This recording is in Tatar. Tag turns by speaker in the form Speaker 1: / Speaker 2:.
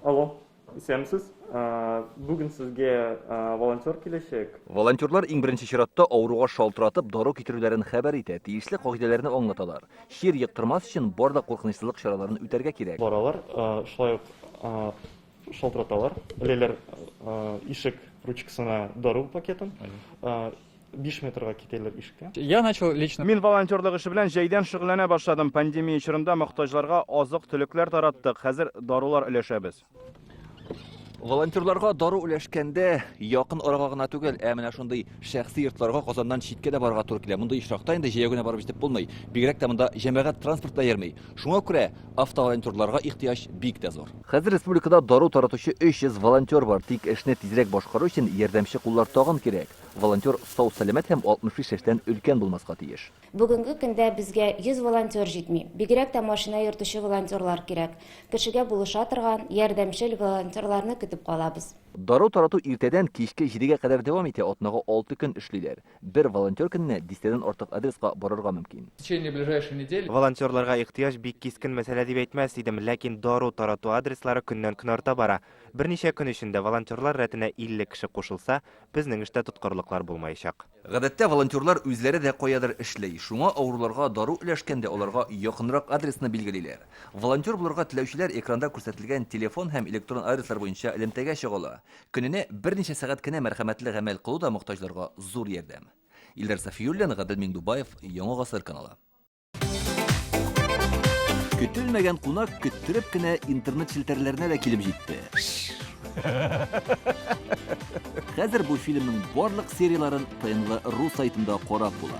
Speaker 1: Алло, исәнмесез? Бүген сезгә волонтер киләчәк.
Speaker 2: Волонтерлар иң беренче чиратта авыруга шалтыратып дару китерүләрен хәбәр итә, тиешле кагыйдәләрне аңлаталар. Чир йыктырмас өчен барлык куркынычсызлык чараларын үтәргә кирәк.
Speaker 1: Баралар, шулай ук шалтыраталар. Эләләр ишек ручкасына дару пакетын. 5 метрга китәләр ишеккә.
Speaker 3: Я начал лично.
Speaker 4: Мин волонтерлык эше белән җәйдән шөгыльләнә башладым. Пандемия чорында мохтаҗларга азык-төлекләр тараттык. Хәзер дарулар өләшәбез.
Speaker 2: Волонтерларга дару үләшкәндә якын арага гына түгел, ә менә шундый шәхси йортларга Казаннан читкә дә барырга туры килә. Мондый очракта инде җәяү генә барып җитеп булмый. Бигрәк тә монда җәмәгать транспорт та йөрми. Шуңа күрә автоволонтерларга ихтыяҗ бик тә зур. Хәзер республикада дару таратучы 300 волонтер бар, тик эшне тизрәк башкару өчен ярдәмче куллар тагын кирәк. Волонтер сау сәламәт һәм 65 яшьтән өлкән булмаска тиеш.
Speaker 5: Бүгенге көндә безгә 100 волонтер җитми. Бигрәк тә машина йөртүче волонтерлар кирәк. Кешегә булыша торган ярдәмчел волонтерларны көтеп калабыз.
Speaker 2: Дару тарату иртәдән кичке 7-гә кадәр дәвам итә, атнага 6 көн эшлиләр. Бер волонтер көненә 10-дән артык адреска барырга мөмкин.
Speaker 3: В течение ближайшей недели
Speaker 6: Волонтерларга ихтыяҗ бик кискен мәсьәлә дип әйтмәс идем, ләкин дару тарату адреслары көннән-көн арта бара. Берничә көн эчендә волонтерлар рәтенә 50 кеше кушылса, безнең эштә тоткарлыклар булмаячак.
Speaker 2: Гадәттә волонтерлар үзләре дә каядыр эшләй. Шуңа авыруларга дару өләшкәндә аларга якынрак адресны билгелиләр. Волонтер булырга теләүчеләр экранда күрсәтелгән телефон һәм электрон адреслар буенча элемтәгә чыгала. Көненә берничә сәгать кенә мәрхәмәтле гамәл кылу да мохтаҗларга зур ярдәм. Илдар Сафиуллин, Гадел Миңдубаев, Яңа гасыр каналы. Көтелмәгән кунак көттереп кенә интернет челтәрләренә дә килеп җитте. Хәзер бу фильмның барлык серияларын ТНВ.ру сайтында карап була.